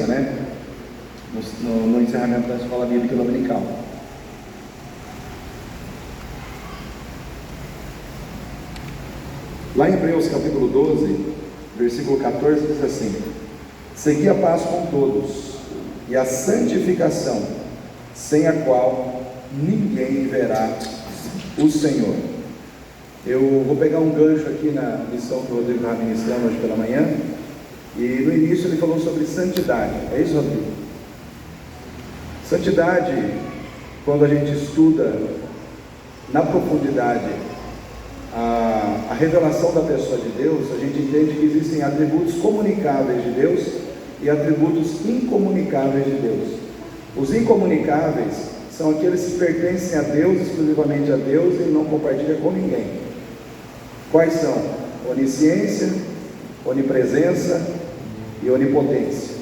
sequência, né? No encerramento da escola bíblica dominical. Lá em Hebreus capítulo 12, versículo 14, diz assim: segui a paz com todos e a santificação, sem a qual ninguém verá o Senhor. Eu vou pegar um gancho aqui na lição que o Rodrigo estava ministrando hoje pela manhã, e no início ele falou sobre santidade. É isso, Rodrigo? Santidade, quando a gente estuda na profundidade a revelação da pessoa de Deus, a gente entende que existem atributos comunicáveis de Deus e atributos incomunicáveis de Deus. Os incomunicáveis são aqueles que pertencem a Deus, exclusivamente a Deus, e não compartilham com ninguém. Quais são? Onisciência, onipresença e onipotência.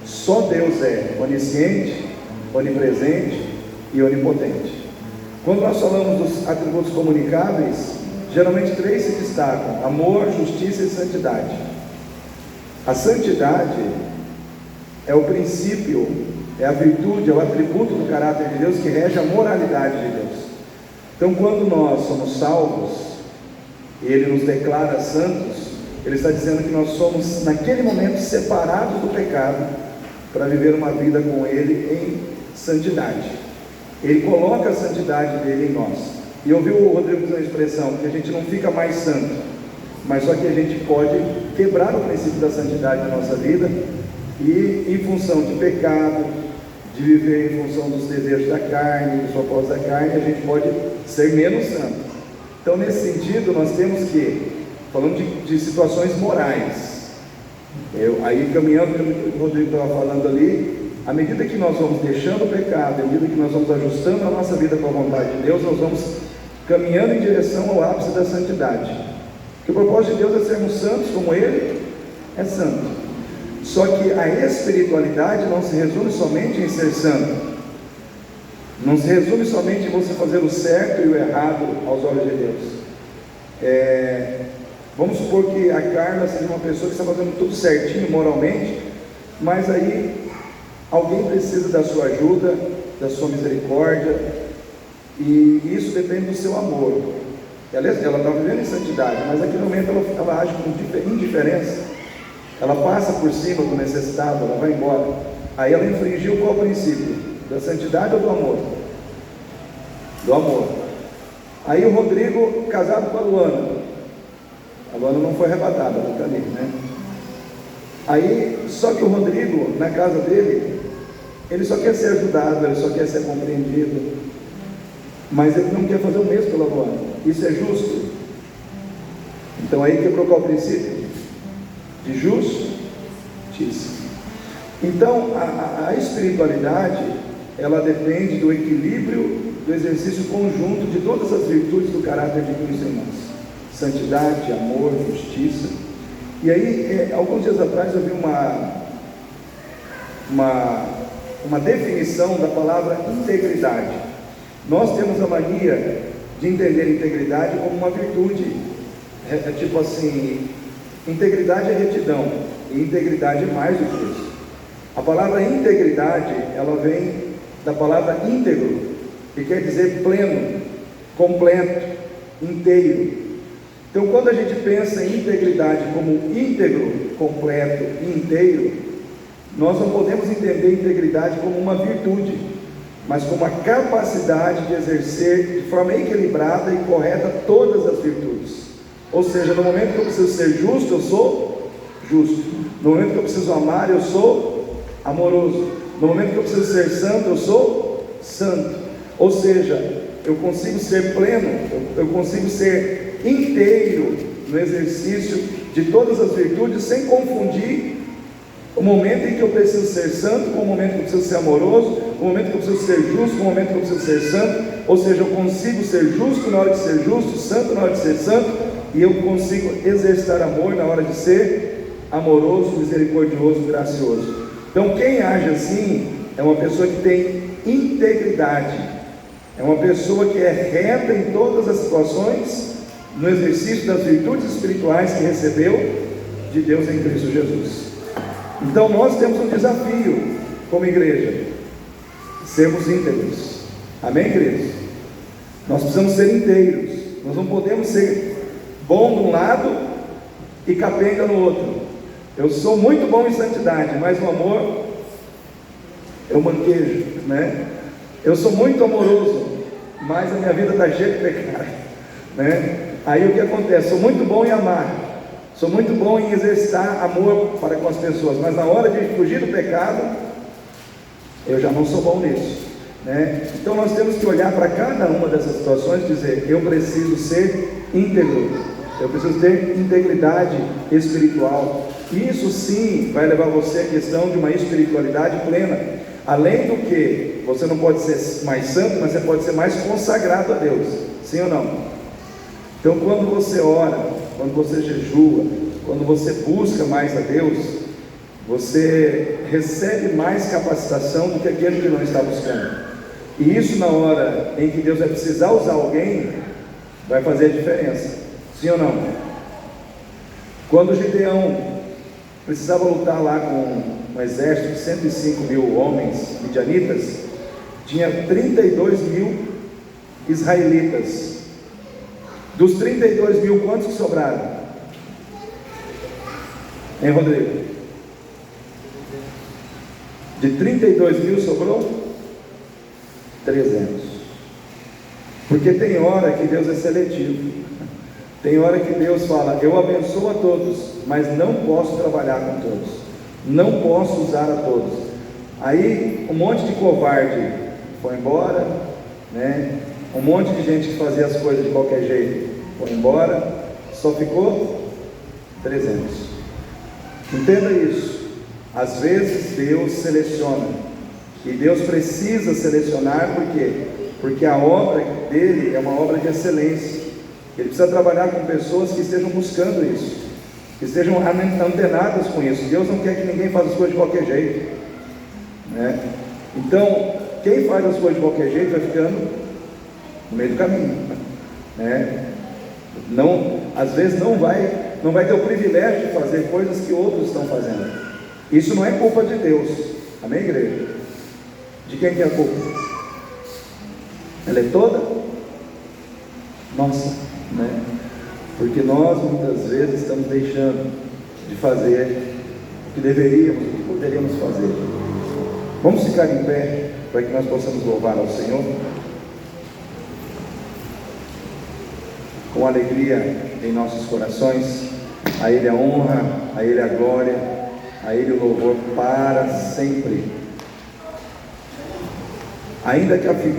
Só Deus é onisciente, onipresente e onipotente. Quando nós falamos dos atributos comunicáveis, geralmente 3 se destacam: amor, justiça e santidade. A santidade é o princípio, é a virtude, é o atributo do caráter de Deus que rege a moralidade de Deus. Então, quando nós somos salvos e Ele nos declara santos, Ele está dizendo que nós somos naquele momento separados do pecado para viver uma vida com Ele em santidade. Ele coloca a santidade dele em nós. E eu ouvi o Rodrigo usar a expressão que a gente não fica mais santo, mas só que a gente pode quebrar o princípio da santidade na nossa vida, e em função de pecado, de viver em função dos desejos da carne, dos propósitos da carne, a gente pode ser menos santo. Então, nesse sentido, nós temos que, falando de situações morais, aí caminhando como o Rodrigo estava falando ali, à medida que nós vamos deixando o pecado, à medida que nós vamos ajustando a nossa vida com a vontade de Deus, nós vamos caminhando em direção ao ápice da santidade. Porque o propósito de Deus é sermos santos como Ele é santo. Só que a espiritualidade não se resume somente em ser santo, não se resume somente em você fazer o certo e o errado aos olhos de Deus. Vamos supor que a Carla seja uma pessoa que está fazendo tudo certinho moralmente, mas aí alguém precisa da sua ajuda, da sua misericórdia, e isso depende do seu amor. Ela está vivendo em santidade, mas naquele momento ela age com indiferença, ela passa por cima do necessitado, ela vai embora. Aí ela infringiu qual princípio? Da santidade ou do amor? Do amor. Aí o Rodrigo, casado com a Luana não foi arrebatada, ela está ali, né? Aí, só que o Rodrigo, na casa dele, ele só quer ser ajudado, ele só quer ser compreendido, mas ele não quer fazer o mesmo pela Luana. Isso é justo? Então aí quebrou qual princípio? De justiça. Então a espiritualidade, ela depende do equilíbrio, do exercício conjunto de todas as virtudes do caráter de Cristo em nós: santidade, amor, justiça. E aí, alguns dias atrás eu vi uma definição da palavra integridade. Nós temos a mania de entender integridade como uma virtude, tipo assim, integridade é retidão, e integridade é mais do que isso. A palavra integridade, ela vem da palavra íntegro, que quer dizer pleno, completo, inteiro. Então, quando a gente pensa em integridade como íntegro, completo e inteiro, nós não podemos entender integridade como uma virtude, mas como a capacidade de exercer de forma equilibrada e correta todas as virtudes. Ou seja, no momento que eu preciso ser justo, eu sou justo. No momento que eu preciso amar, eu sou amoroso. No momento que eu preciso ser santo, eu sou santo. Ou seja, eu consigo ser pleno, eu consigo ser inteiro no exercício de todas as virtudes, sem confundir o momento em que eu preciso ser santo com o momento que eu preciso ser amoroso, o momento que eu preciso ser justo com o momento que eu preciso ser santo. Ou seja, eu consigo ser justo na hora de ser justo, santo na hora de ser santo, e eu consigo exercitar amor na hora de ser amoroso, misericordioso, gracioso. Então, quem age assim é uma pessoa que tem integridade, é uma pessoa que é reta em todas as situações, no exercício das virtudes espirituais que recebeu de Deus em Cristo Jesus. Então nós temos um desafio como igreja, sermos íntegros. Amém, queridos? Nós precisamos ser inteiros. Nós não podemos ser bom de um lado e capenga no outro. Eu sou muito bom em santidade, mas no amor eu manquejo, né? Eu sou muito amoroso, mas a minha vida está cheia de pecado, né? Aí o que acontece? Sou muito bom em amar, sou muito bom em exercitar amor para com as pessoas, mas na hora de fugir do pecado, eu já não sou bom nisso, né? Então nós temos que olhar para cada uma dessas situações e dizer: eu preciso ser íntegro, eu preciso ter integridade espiritual. Isso sim vai levar você à questão de uma espiritualidade plena. Além do que, você não pode ser mais santo, mas você pode ser mais consagrado a Deus, sim ou não? Então quando você ora, quando você jejua, quando você busca mais a Deus, você recebe mais capacitação do que aquele que não está buscando. E isso, na hora em que Deus vai precisar usar alguém, vai fazer a diferença, sim ou não? Quando Gideão precisava lutar lá com um exército de 105 mil homens midianitas, tinha 32 mil israelitas. Dos 32 mil, quantos que sobraram? Hein, Rodrigo? De 32 mil sobrou 300. Porque tem hora que Deus é seletivo. Tem hora que Deus fala: eu abençoo a todos, mas não posso trabalhar com todos, não posso usar a todos. Aí um monte de covarde foi embora, né? Um monte de gente que fazia as coisas de qualquer jeito foi embora, só ficou 300. Entenda isso. Às vezes Deus seleciona, e Deus precisa selecionar, por quê? Porque a obra dele é uma obra de excelência. Ele precisa trabalhar com pessoas que estejam buscando isso, que estejam antenadas com isso. Deus não quer que ninguém faça as coisas de qualquer jeito, né? Então, quem faz as coisas de qualquer jeito vai ficando no meio do caminho, né? Não, às vezes não vai ter o privilégio de fazer coisas que outros estão fazendo. Isso não é culpa de Deus. Amém, igreja? De quem que é a culpa? Ela é toda nossa, né? Porque nós muitas vezes estamos deixando de fazer o que deveríamos, o que poderíamos fazer. Vamos ficar em pé para que nós possamos louvar ao Senhor com alegria em nossos corações. A Ele a honra, a Ele a glória, a Ele o louvor para sempre. Ainda que a figueira